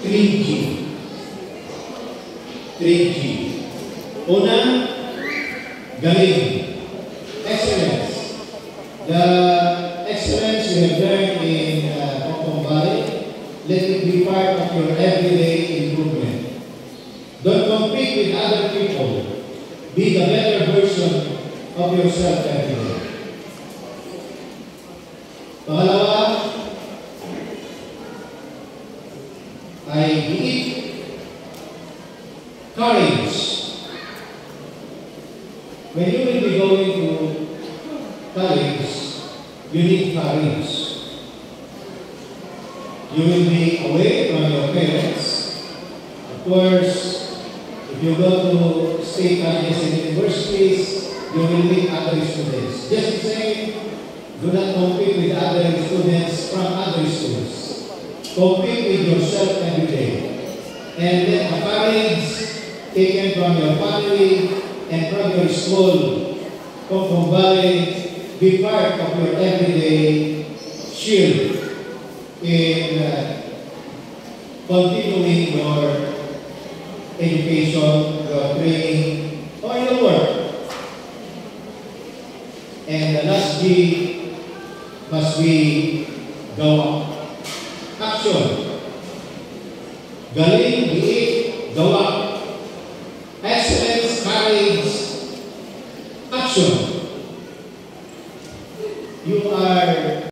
3G. 3G. Una, galing. Excellence. The excellence you have learned in Hong Valley, let it be part of your everyday improvement. Don't compete with other people. Be the better version of yourself every day. Pangalawa, ay giit courage. When you will be going to college, you need courage. You will be away from your parents. Of course, if you go to state colleges and universities, you will meet other students. Just the same, do not compete with other students from other schools. Compete with yourself every day. And let the courage taken from your family and from your school, Hong Valley, be part of your everyday shield in continuing your education, your training, or your work. And the last G must be gawa. Action. Galing, giit, gawa. Excellence, courage, action.